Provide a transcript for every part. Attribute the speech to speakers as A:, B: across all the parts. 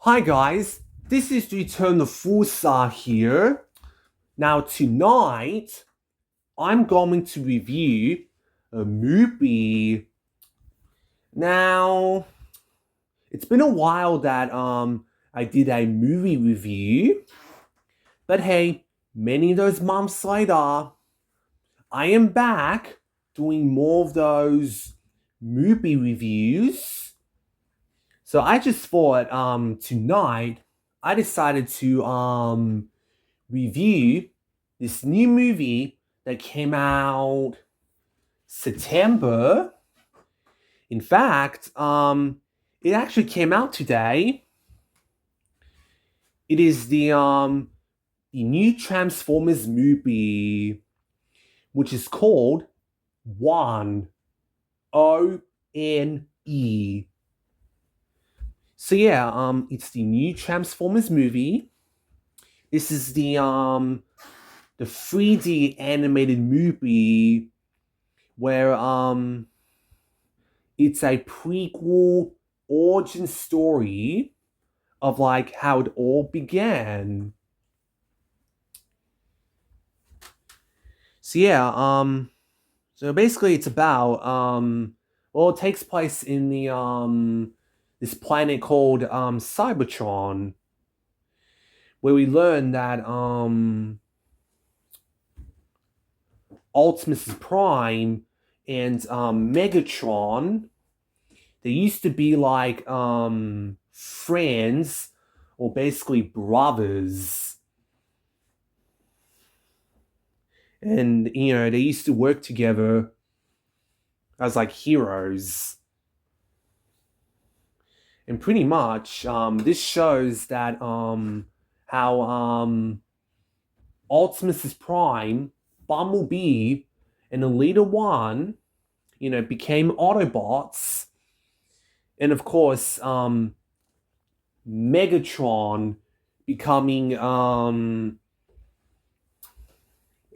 A: Hi guys, this is Return the Fusa here. Now tonight, I'm going to review a movie. Now, it's been a while that I did a movie review, but hey, many of those months later, I am back doing more of those movie reviews. So I just thought tonight I decided to review this new movie that came out September. In fact, it actually came out today. It is the new Transformers movie, which is called One ONE. So yeah, it's the new Transformers movie. This is the 3D animated movie where it's a prequel origin story of like how it all began. So yeah, so basically it's about well, it takes place in the this planet called Cybertron, where we learn that Optimus Prime and Megatron, they used to be like friends or basically brothers. And they used to work together as like heroes. And pretty much this shows that how Optimus Prime, Bumblebee, and the Leader One, became Autobots. And of course, Megatron becoming a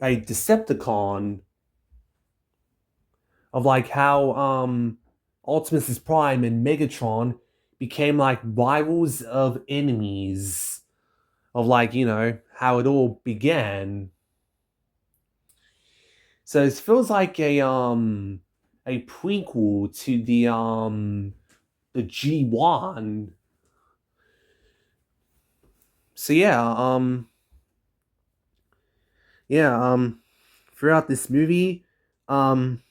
A: Decepticon, of like how Optimus Prime and Megatron became like rivals of enemies, of like how it all began. So it feels like a prequel to the G1. So throughout this movie, um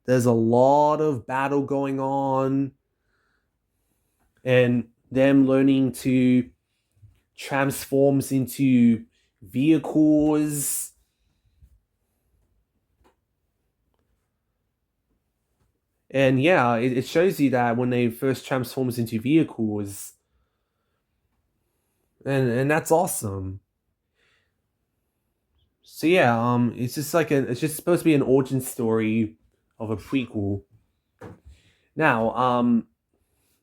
A: there's a lot of battle going on, and them learning to transforms into vehicles. And yeah, it shows you that when they first transforms into vehicles, and that's awesome. So yeah, it's just like it's just supposed to be an origin story of a prequel. Now,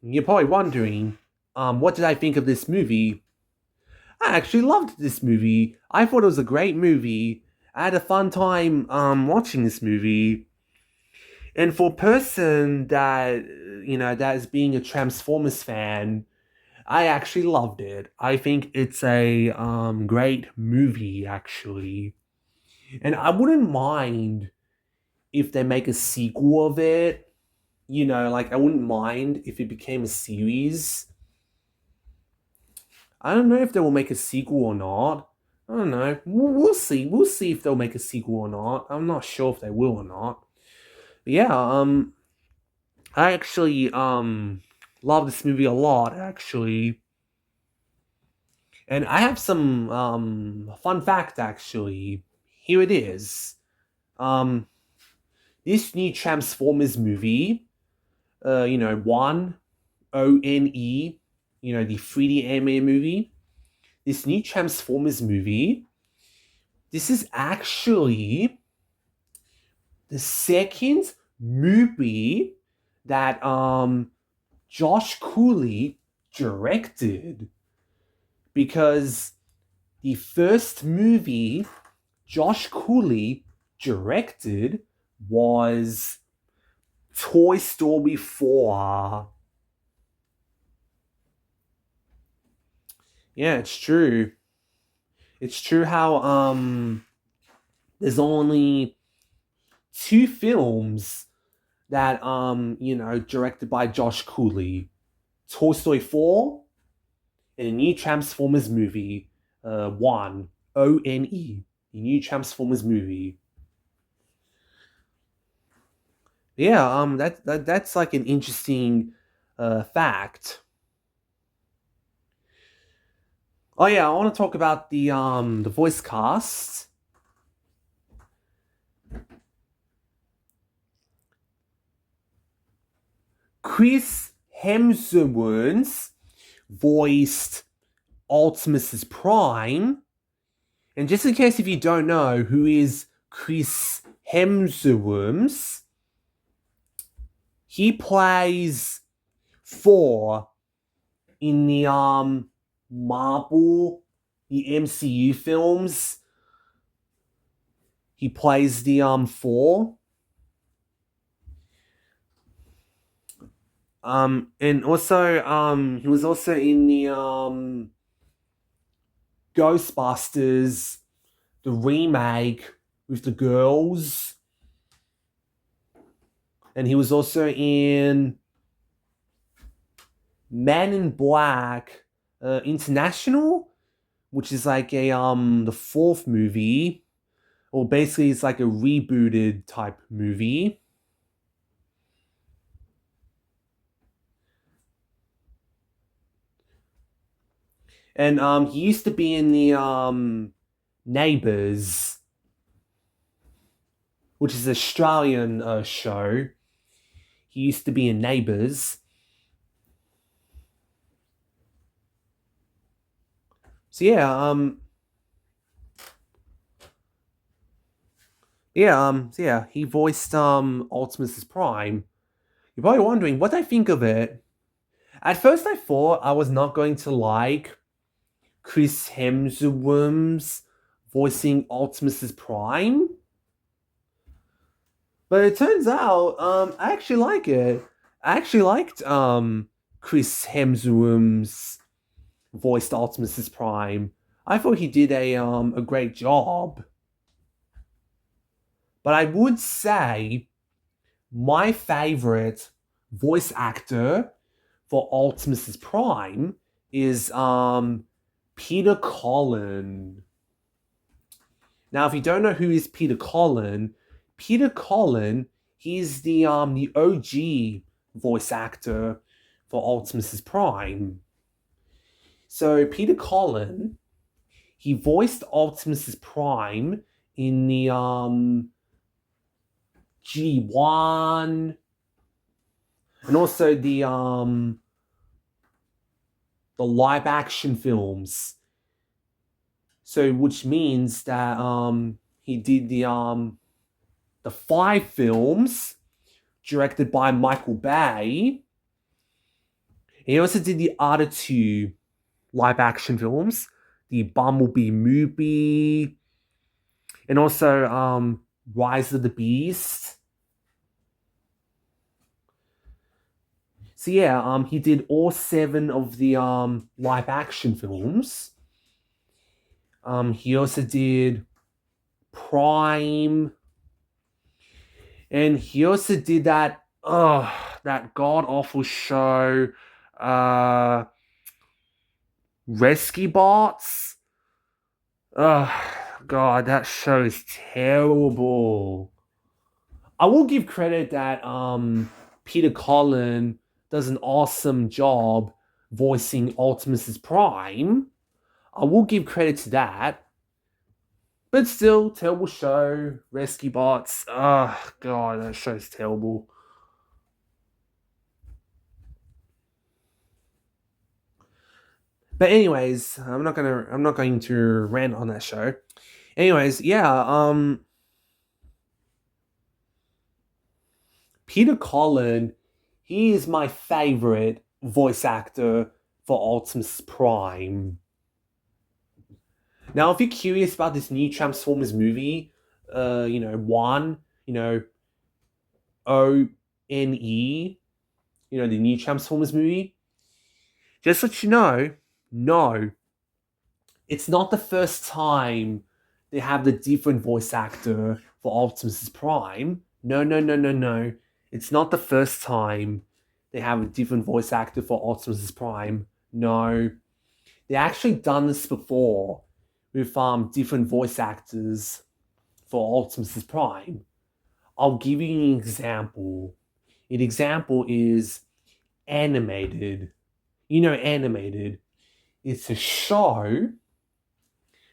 A: you're probably wondering, what did I think of this movie? I actually loved this movie. I thought it was a great movie. I had a fun time watching this movie. And for a person that that is being a Transformers fan, I actually loved it. I think it's a great movie actually. And I wouldn't mind if they make a sequel of it. Like I wouldn't mind if it became a series. I don't know if they will make a sequel or not. I don't know. We'll see. We'll see if they'll make a sequel or not. I'm not sure if they will or not. But yeah, I actually love this movie a lot actually. And I have some fun fact actually. Here it is. Um this new Transformers movie, one ONE, the 3D anime movie. This new Transformers movie, this is actually the second movie that Josh Cooley directed, because the first movie Josh Cooley directed was Toy Story 4. Yeah, it's true. It's true how there's only two films that directed by Josh Cooley. Toy Story 4 and a new Transformers movie, 1, ONE, the new Transformers movie. Yeah, that's like an interesting fact. Oh yeah, I want to talk about the voice cast. Chris Hemsworth voiced Optimus Prime. And just in case if you don't know who is Chris Hemsworth, he plays Thor in the Marvel, the MCU films. He plays the Thor. And also he was also in the Ghostbusters, the remake with the girls. And he was also in Man in Black International, which is like a the fourth movie. Or basically it's like a rebooted type movie. And he used to be in the Neighbours, which is an Australian show. He used to be in Neighbours. So yeah, he voiced Optimus Prime. You're probably wondering what I think of it. At first, I thought I was not going to like Chris Hemsworth's voicing Optimus Prime, but it turns out I actually like it. I actually liked Chris Hemsworth's voiced Optimus Prime. I thought he did a great job. But I would say my favorite voice actor for Optimus Prime is Peter Cullen. Now, if you don't know who is Peter Cullen, he's the OG voice actor for Optimus Prime. So Peter Cullen, he voiced Optimus Prime in the G1 and also the live action films. So which means that he did the 5 films directed by Michael Bay. He also did the other 2 live action films, the Bumblebee movie, and also Rise of the Beast. So yeah, he did all 7 of the live action films. He also did Prime, and he also did that god awful show, Rescue Bots. God, that show is terrible. I will give credit that Peter Cullen does an awesome job voicing Optimus Prime. I will give credit to that. But still, terrible show. Rescue Bots. Oh god, that show's terrible. But anyways, I'm not going to rant on that show. Anyways, yeah, Peter Cullen, he is my favorite voice actor for Optimus Prime. Now, if you're curious about this new Transformers movie, 1, ONE, the new Transformers movie, just let you know, no, it's not the first time they have the different voice actor for Optimus Prime. No, no, no, no, no. It's not the first time they have a different voice actor for Optimus Prime. No, they actually done this before with different voice actors for Optimus Prime. I'll give you an example. An example is Animated. You know, Animated. It's a show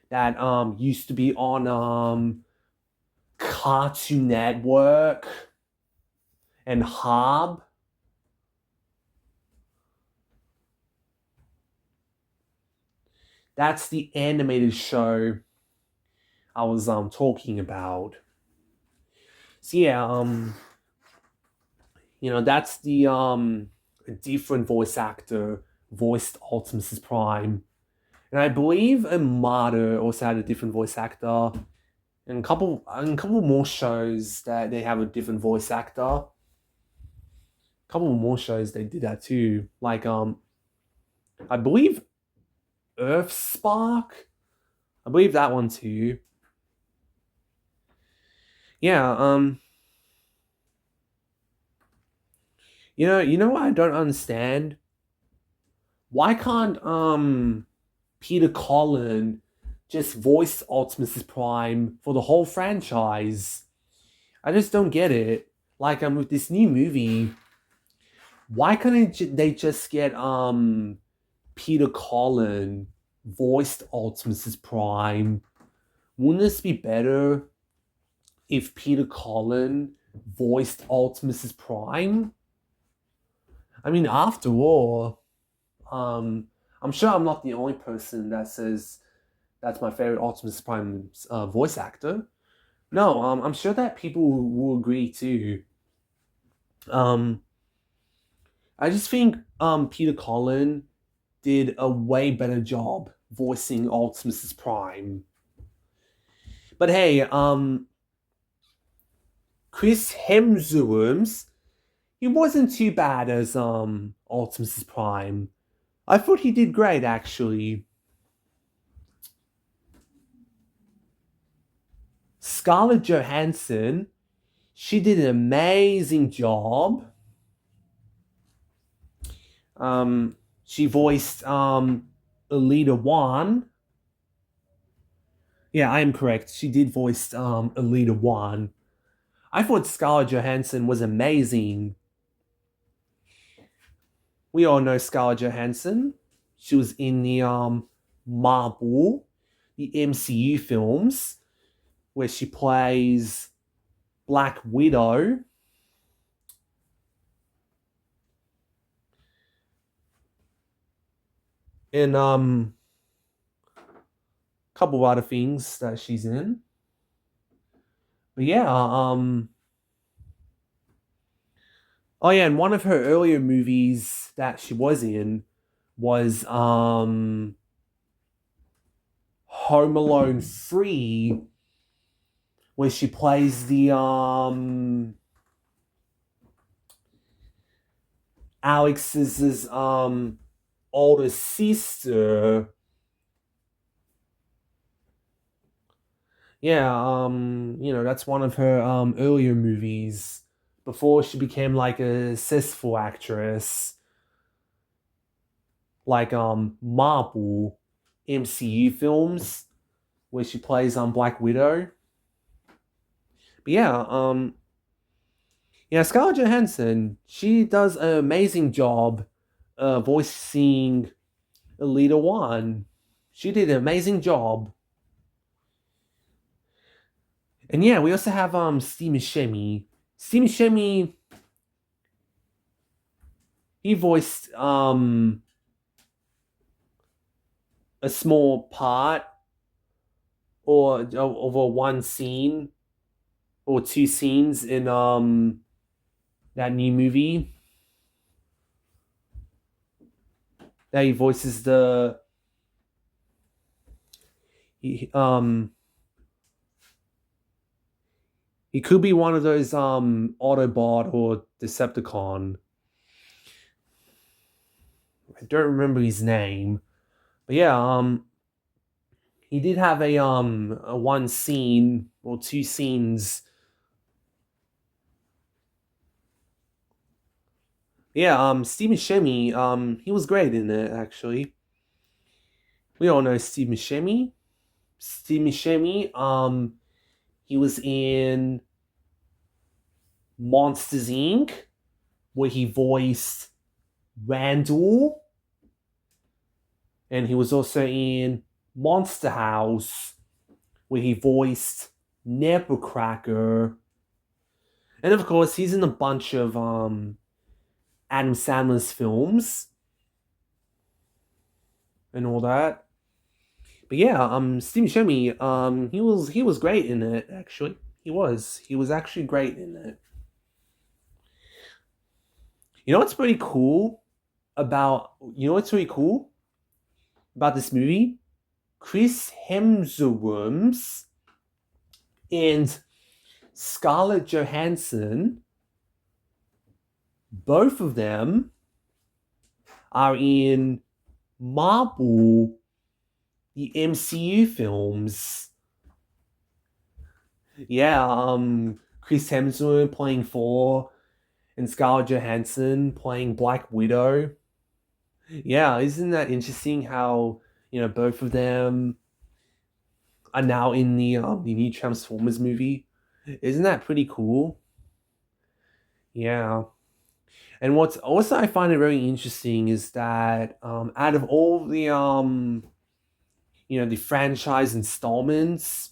A: that used to be on Cartoon Network and Hob. That's the animated show I was talking about. So yeah, that's the a different voice actor voiced Optimus Prime. And I believe Amada also had a different voice actor. And a couple more shows that they have a different voice actor. A couple more shows they did that too. Like I believe Earthspark. I believe that one too. Yeah, you know what I don't understand? Why can't Peter Cullen just voice Optimus Prime for the whole franchise? I just don't get it. Like with this new movie, why couldn't they just get Peter Cullen voiced Optimus Prime? Wouldn't this be better if Peter Cullen voiced Optimus Prime? I mean, after all, I'm sure I'm not the only person that says that's my favorite Optimus Prime voice actor. No, I'm sure that people will agree too. Um, I just think Peter Cullen did a way better job voicing Optimus Prime. But hey, Chris Hemsworth, he wasn't too bad as Optimus Prime. I thought he did great actually. Scarlett Johansson, she did an amazing job. She voiced Alita 1. Yeah, I am correct. She did voice Alita 1. I thought Scarlett Johansson was amazing. We all know Scarlett Johansson. She was in the Marvel, the MCU films, where she plays Black Widow. And a couple of other things that she's in. But yeah, oh yeah, and one of her earlier movies that she was in was Home Alone 3, where she plays the Alex's older sister. Yeah, that's one of her earlier movies before she became like a successful actress, like Marvel MCU films, where she plays Black Widow. But yeah, Scarlett Johansson, she does an amazing job voicing Alita 1. She did an amazing job. And yeah, we also have Steve Buscemi. Steve Buscemi, he voiced a small part or over one scene or two scenes in that new movie that he voices he, um he could be one of those Autobot or Decepticon. I don't remember his name. But yeah, he did have a one scene or two scenes. Yeah, Steve Buscemi, he was great in it actually. We all know Steve Buscemi. Steve Buscemi, he was in Monsters Inc., where he voiced Randall, and he was also in Monster House, where he voiced Nebuchadnezzar. And of course, he's in a bunch of Adam Sandler's films and all that. But yeah, Steve Buscemi, he was great in it. Actually, he was actually great in it. You know what's pretty cool you know what's really cool about this movie? Chris Hemsworth and Scarlett Johansson, both of them are in Marvel, the MCU films. Yeah, Chris Hemsworth playing Thor and Scarlett Johansson playing Black Widow. Yeah, isn't that interesting how, both of them are now in the new Transformers movie? Isn't that pretty cool? Yeah. And what's also I find it very interesting is that out of all the franchise installments,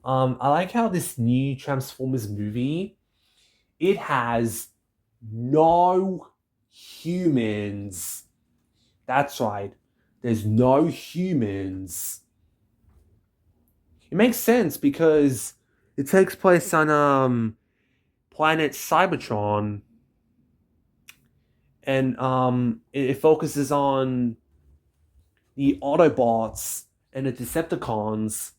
A: I like how this new Transformers movie, it has no humans. That's right. There's no humans. It makes sense because it takes place on planet Cybertron, and it focuses on the Autobots and the Decepticons.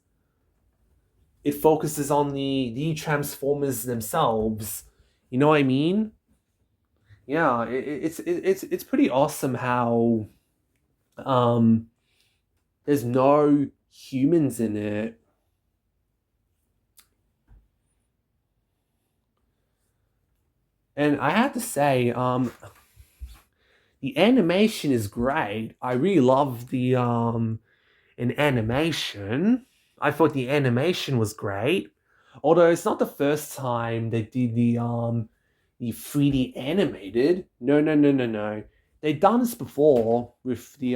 A: It focuses on the Transformers themselves. You know what I mean? Yeah, it's pretty awesome how um there's no humans in it. And I have to say, the animation is great. I really love the an animation. I thought the animation was great. Although it's not the first time they did the 3D animated. No, no, no, no, no. They've done this before with the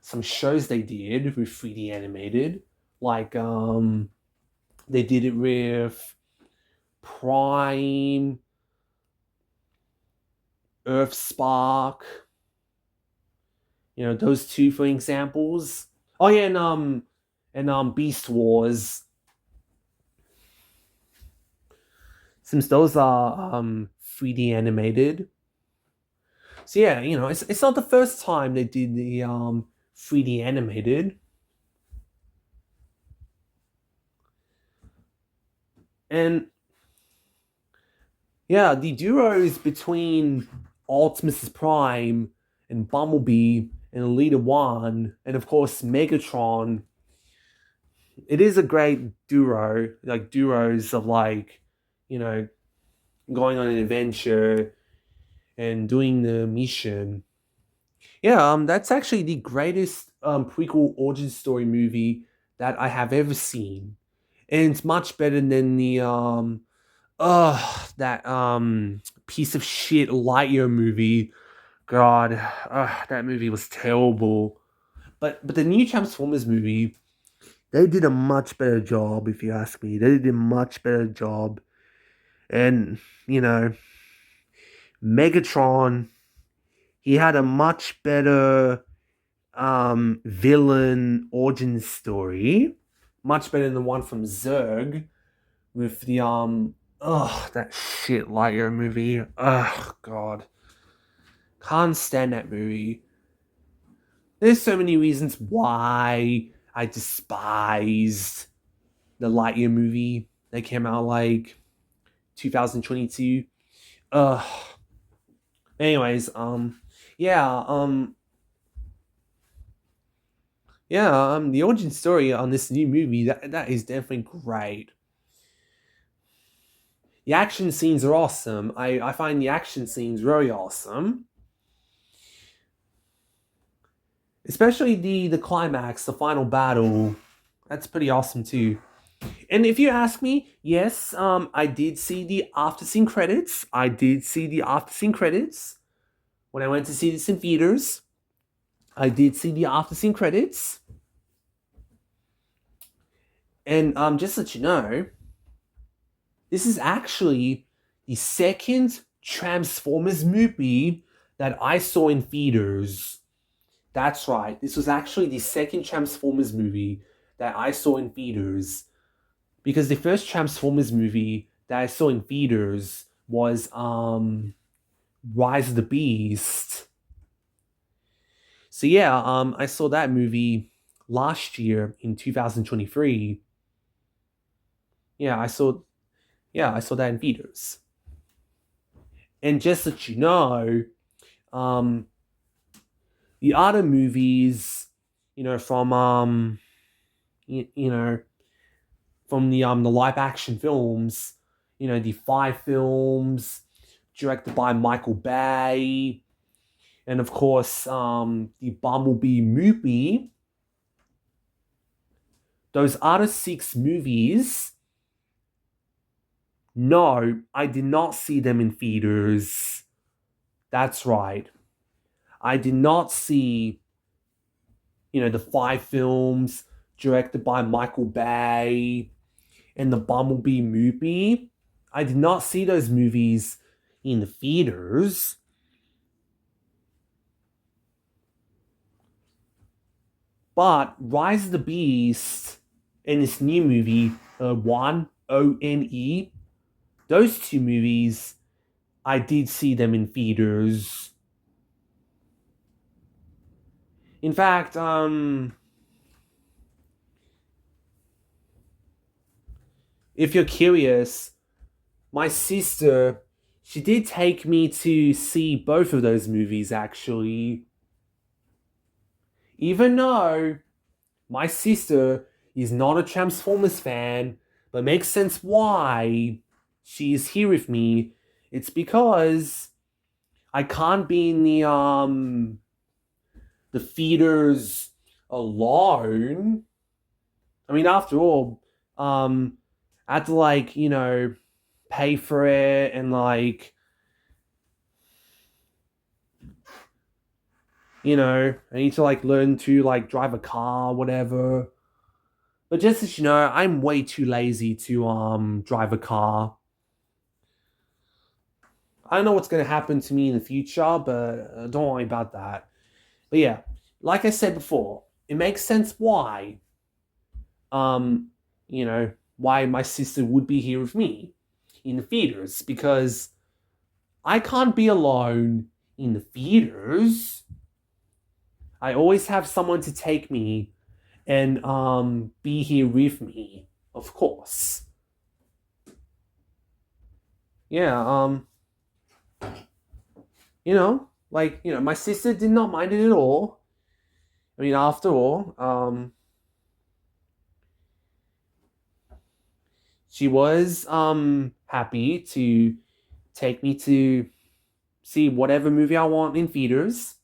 A: some shows they did with 3D animated. Like they did it with Prime, Earth Spark, those two for examples. Oh yeah, and Beast Wars. Since those are 3D animated. So yeah, it's not the first time they did the 3D animated. And yeah, the duos between Optimus Prime and Bumblebee and Leader One, and of course Megatron, it is a great duo, like duos of you know, going on an adventure and doing the mission. Yeah, that's actually the greatest prequel origin story movie that I have ever seen. And it's much better than the that piece of shit Lightyear movie. God, that movie was terrible. But the new Transformers movie, they did a much better job, if you ask me. They did a much better job. And, you know, Megatron, he had a much better villain origin story. Much better than the one from Zurg with the that shit Lightyear movie. Ugh, God. Can't stand that movie. There's so many reasons why I despised the Lightyear movie that came out 2022. Ugh. Anyways, yeah, Yeah, the origin story on this new movie that is definitely great. The action scenes are awesome. I find the action scenes very awesome, especially the climax, the final battle. That's pretty awesome too. And if you ask me, yes, I did see the after scene credits. I did see the after scene credits when I went to see this in theaters. I did see the after scene credits, and just to let you know, this is actually the second Transformers movie that I saw in theaters. That's right. This was actually the second Transformers movie that I saw in theaters. Because the first Transformers movie that I saw in theaters was Rise of the Beast. So yeah, I saw that movie last year in 2023. Yeah, I saw that in theaters. And just so you know, um the other movies, from you know, from the live action films, the five films directed by Michael Bay, and of course the Bumblebee movie. Those other six movies, no, I did not see them in theaters. That's right. I did not see, the five films directed by Michael Bay and the Bumblebee movie. I did not see those movies in the theaters. But Rise of the Beast and this new movie, One ONE, those two movies, I did see them in theaters. In fact, if you're curious, my sister, she did take me to see both of those movies actually. Even though my sister is not a Transformers fan, but makes sense why she is here with me. It's because I can't be in the theaters alone. I mean, after all, I had to pay for it and I need to learn to drive a car, whatever. But just as you know, I'm way too lazy to drive a car. I don't know what's gonna happen to me in the future, but don't worry about that. But yeah, like I said before, it makes sense um, why my sister would be here with me in the theaters because I can't be alone in the theaters. I always have someone to take me and be here with me, of course. Yeah, my sister did not mind it at all. I mean, after all, she was happy to take me to see whatever movie I want in theaters.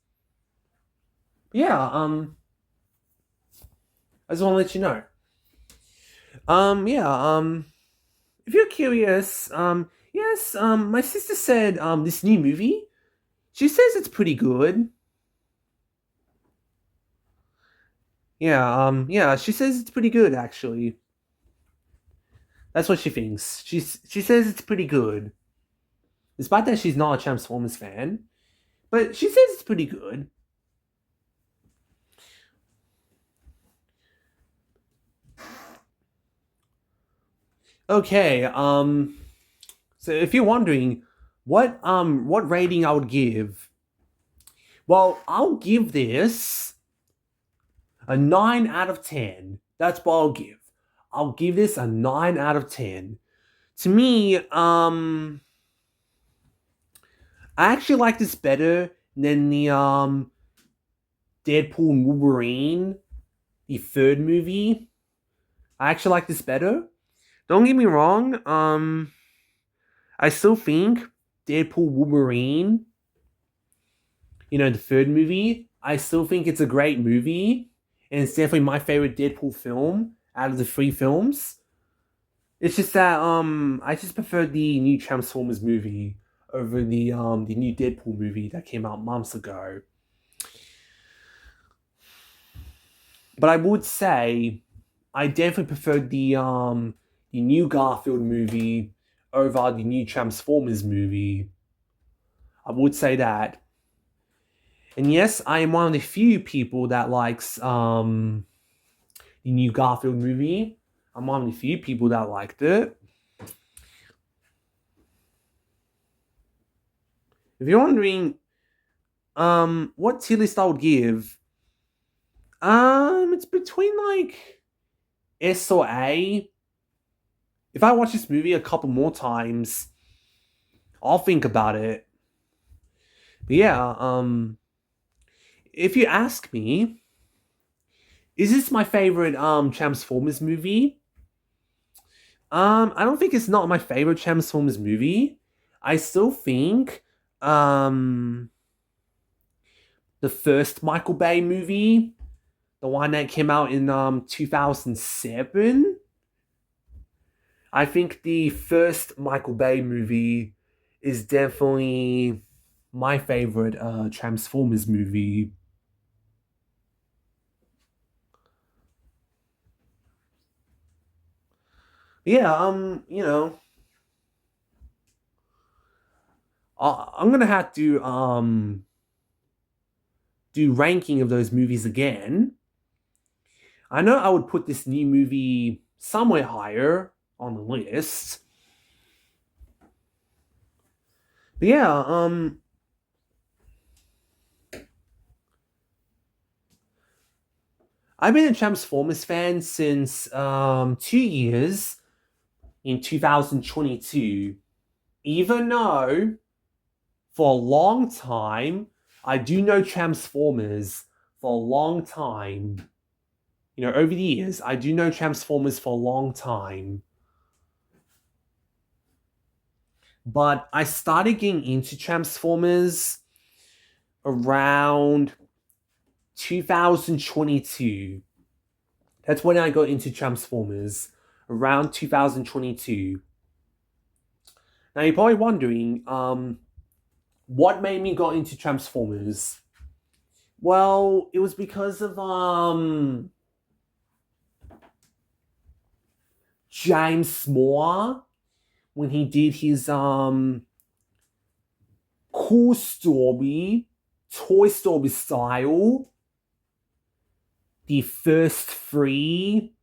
A: Yeah, I just want to let you know. Yeah, if you're curious, yes, my sister said this new movie, she says it's pretty good. Yeah, she says it's pretty good actually. That's what she thinks. She says it's pretty good. Despite that she's not a Transformers fan, but she says it's pretty good. Okay, so if you're wondering what rating I would give, well, I'll give this a 9 out of 10. That's what I'll give. I'll give this a 9 out of 10. To me, I actually like this better than the Deadpool and Wolverine. the third movie. I actually like this better. Don't get me wrong. I still think Deadpool Wolverine, the third movie, I still think it's a great movie, and it's definitely my favorite Deadpool film out of the three films. It's just that I just prefer the new Transformers movie over the new Deadpool movie that came out months ago. But I would say I definitely preferred the new Garfield movie over the new Transformers movie. I would say that. And yes, I am one of the few people that likes the new Garfield movie. I'm one of the few people that liked it. If you're wondering what tier list I would give, it's between like S or A. If I watch this movie a couple more times, I'll think about it. But yeah, if you ask me, is this my favorite Transformers movie? I don't think it's not my favorite Transformers movie. I still think the first Michael Bay movie, the one that came out in 2007. I think the first Michael Bay movie is definitely my favorite Transformers movie. Yeah, I'm gonna have to do ranking of those movies again. I know I would put this new movie somewhere higher on the list. But yeah, I've been a Transformers fan since 2 years in 2022. Even though for a long time, I do know Transformers for a long time. Over the years, I do know Transformers for a long time. But I started getting into Transformers around 2022. That's when I got into Transformers, around 2022. Now you're probably wondering, what made me got into Transformers? Well, it was because of James Smoore when he did his Cool Story, Toy Story style, the first three.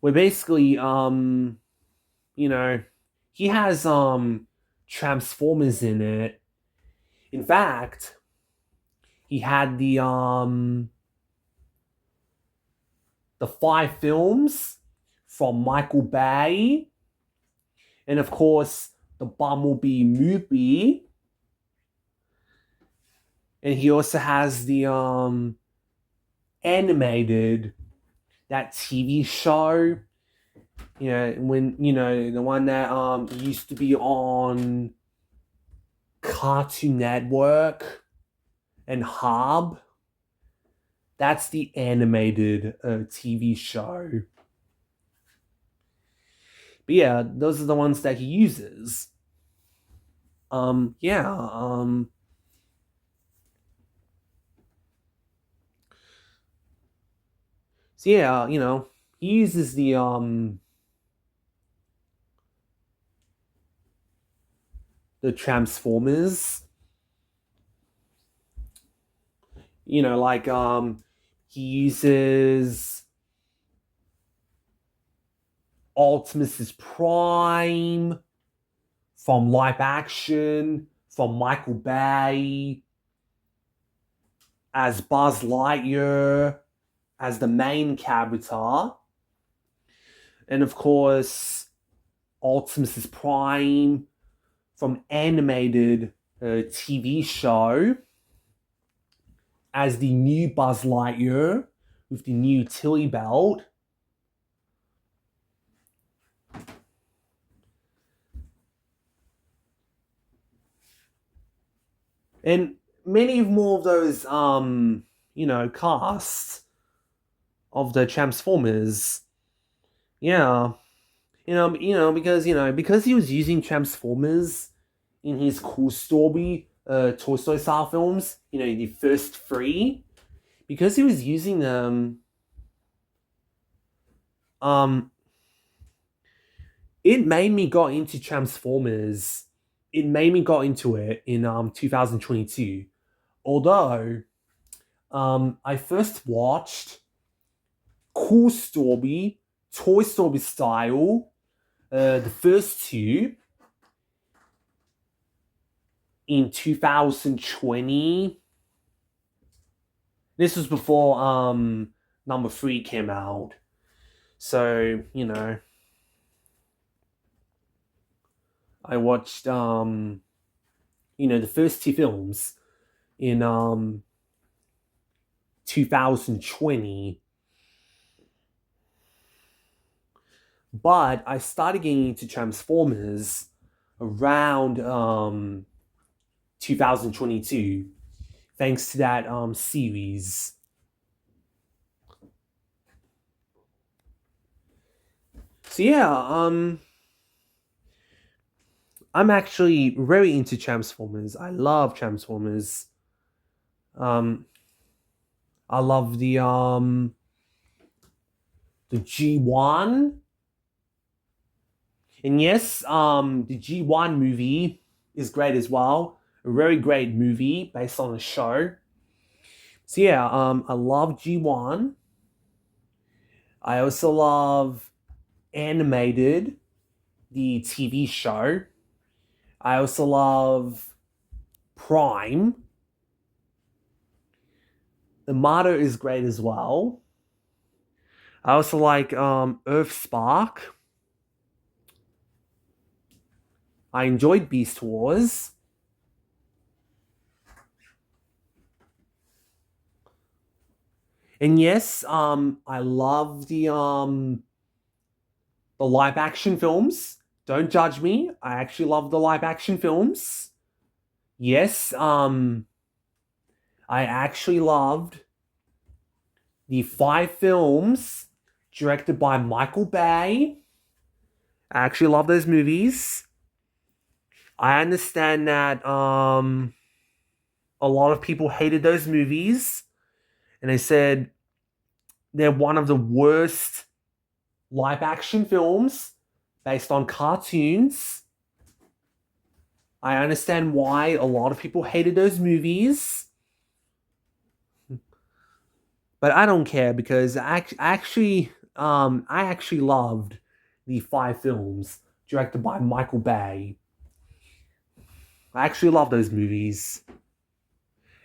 A: Where basically, he has Transformers in it. In fact, he had the five films from Michael Bay, and of course the Bumblebee movie. And he also has the animated, that TV show. When the one that used to be on Cartoon Network and Hub. That's the animated TV show. But yeah, those are the ones that he uses. Yeah. So yeah, he uses the Transformers. Like he uses Optimus Prime from live action, from Michael Bay, as Buzz Lightyear, as the main character. And of course, Optimus Prime from animated TV show. as the new Buzz Lightyear with the new Tilly belt. And many more of those casts of the Transformers. Yeah. Because he was using Transformers in his Cool Story Toy Story style films, the first three, because he was using them, it made me got into Transformers. It made me got into it in 2022. Although I first watched Cool Story, Toy Story style, the first two in 2020. This was before number 3 came out. So, I watched the first two films in 2020. But I started getting into Transformers around 2022, thanks to that series. So yeah, I'm actually very into Transformers. I love Transformers. I love the G1. And yes, the G1 movie is great as well. A very great movie based on a show. So yeah, I love G1. I also love Animated, the TV show. I also love Prime. Armada is great as well. I also like Earthspark. I enjoyed Beast Wars. And yes, I love the live action films. Don't judge me. I actually love the live action films. Yes, I actually loved the 5 films directed by Michael Bay. I actually love those movies. I understand that a lot of people hated those movies, and they said they're one of the worst live action films based on cartoons. I understand why a lot of people hated those movies, but I don't care because I actually loved the 5 films directed by Michael Bay. I actually love those movies.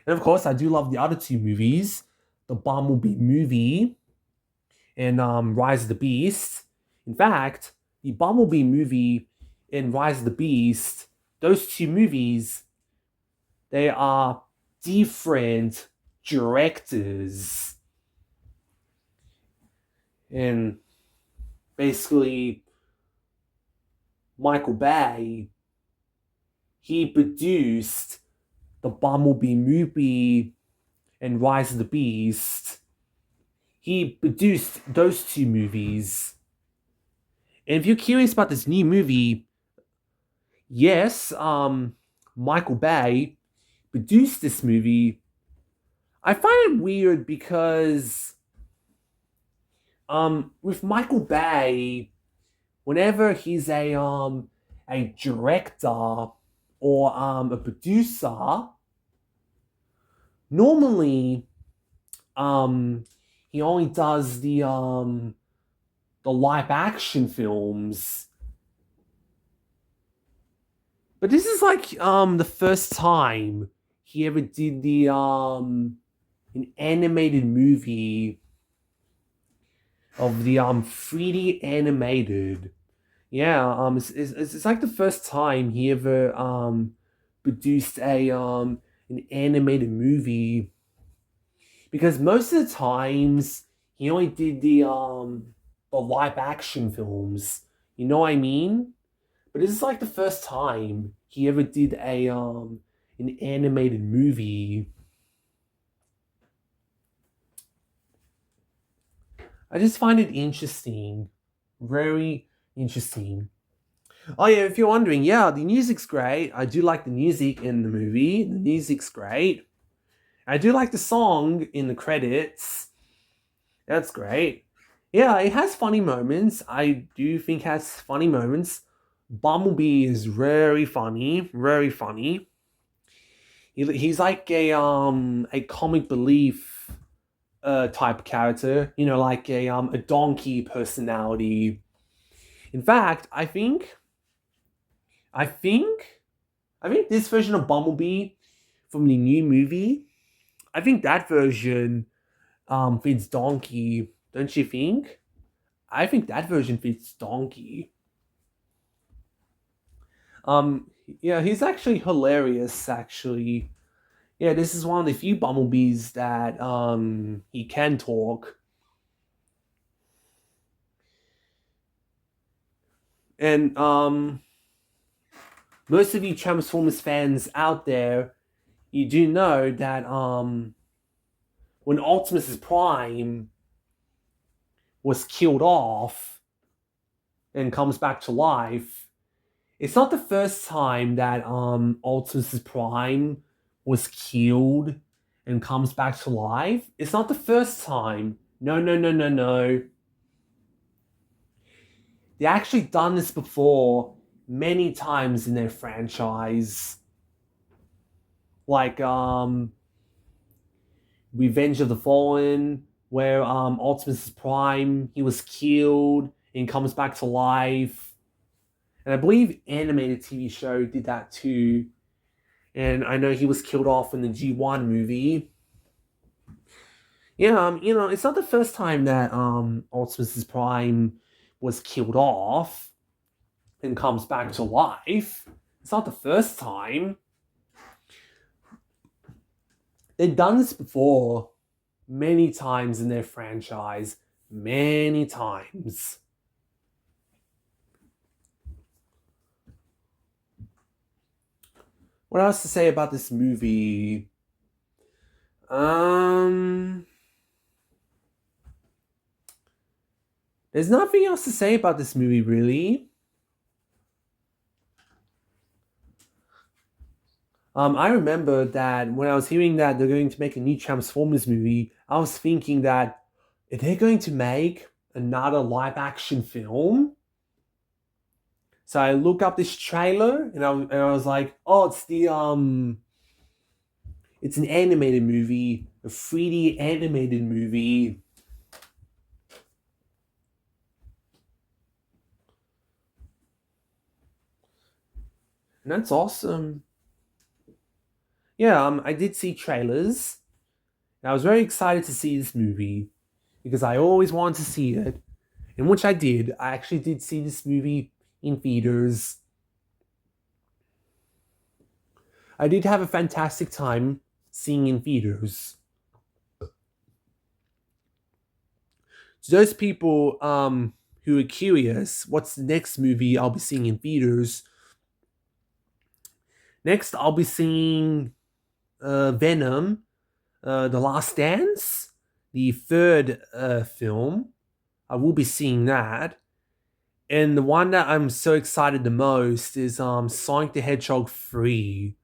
A: And of course, I do love the other 2 movies, the Bumblebee movie and Rise of the Beast. In fact, the Bumblebee movie and Rise of the Beast, those 2 movies, they are different directors. And basically, Michael Bay, he produced the Bumblebee movie and Rise of the Beast. He produced those 2 movies. And if you're curious about this new movie, yes, Michael Bay produced this movie. I find it weird because with Michael Bay, whenever he's a director or a producer, normally he only does the live action films. But this is like the first time he ever did the an animated movie of the 3D animated. Yeah, it's like the first time he ever produced a an animated movie because most of the times he only did the live action films. You know what I mean? But this is like the first time he ever did a an animated movie. I just find it interesting. Very interesting. Oh yeah, if you're wondering, yeah, the music's great. I do like the music in the movie. The music's great. I do like the song in the credits. That's great. Yeah, it has funny moments. I do think it has funny moments. Bumblebee is very funny, very funny. He's like a comic relief type character, you know, like a donkey personality. In fact, I think I think this version of Bumblebee from the new movie, I think that version fits Donkey, don't you think? I think that version fits Donkey. Um, yeah, he's actually hilarious. Actually, yeah, this is one of the few Bumblebees that he can talk, and most of you Transformers fans out there, you do know that when Optimus Prime was killed off and comes back to life, it's not the first time that Optimus Prime was killed and comes back to life. It's not the first time. No, no, no, no, no. They actually done this before many times in their franchise. Like Revenge of the Fallen, where Optimus Prime, he was killed and comes back to life. And I believe animated TV show did that too. And I know he was killed off in the G1 movie. Yeah, you know, it's not the first time that Optimus Prime was killed off and comes back to life. It's not the first time. They've done this before many times in their franchise. Many times. What else to say about this movie? There's nothing else to say about this movie, really. I remember that when I was hearing that they're going to make a new Transformers movie, I was thinking that if they're going to make another live action film, so I look up this trailer and I was like, oh, it's an animated movie, a 3D animated movie. And that's awesome. Yeah, I did see trailers. And I was very excited to see this movie because I always wanted to see it. And which I did. I actually did see this movie in theaters. I did have a fantastic time seeing in theaters. To those people who are curious, what's the next movie I'll be seeing in theaters? Next, I'll be seeing Venom, The Last Dance, the third film. I will be seeing that. And the one that I'm so excited the most is Sonic the Hedgehog 3.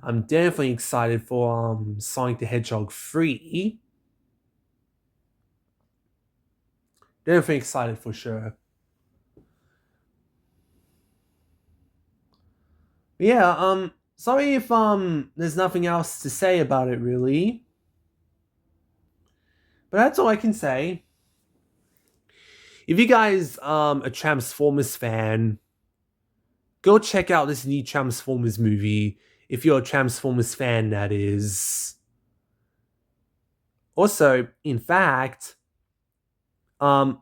A: I'm definitely excited for Sonic the Hedgehog 3. Definitely excited for sure. But yeah, sorry if there's nothing else to say about it really. But that's all I can say. If you guys a Transformers fan, go check out this new Transformers movie. If you're a Transformers fan, that is. Also, in fact, actually,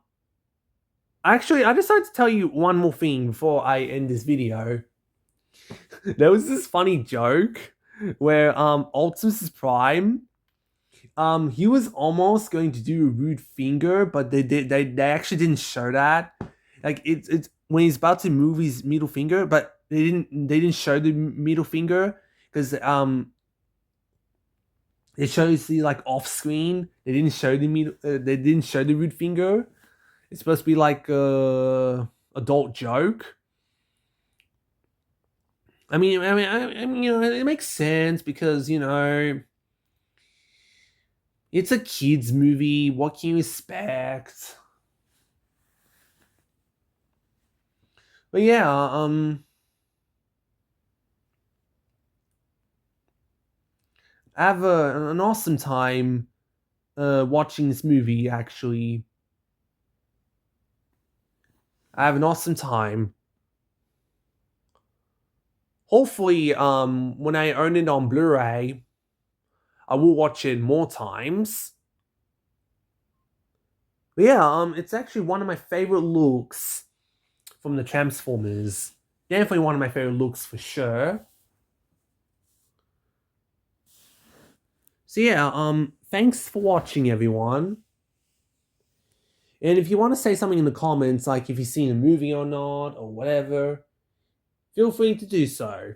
A: I decided to tell you one more thing before I end this video. There was this funny joke where Optimus Prime he was almost going to do a rude finger, but they actually didn't show that. Like it's when he's about to move his middle finger, but they didn't show the middle finger because it shows the like off screen. They didn't show the middle. They didn't show the rude finger. It's supposed to be like a adult joke. I mean, it makes sense because it's a kids movie. What can you expect? But yeah, I have an awesome time watching this movie. Actually, I have an awesome time. Hopefully, when I own it on Blu-ray, I will watch it more times. But yeah, it's actually one of my favorite looks from the Transformers. Definitely one of my favorite looks for sure. So yeah, thanks for watching, everyone. And if you want to say something in the comments, like if you've seen a movie or not, or whatever, feel free to do so.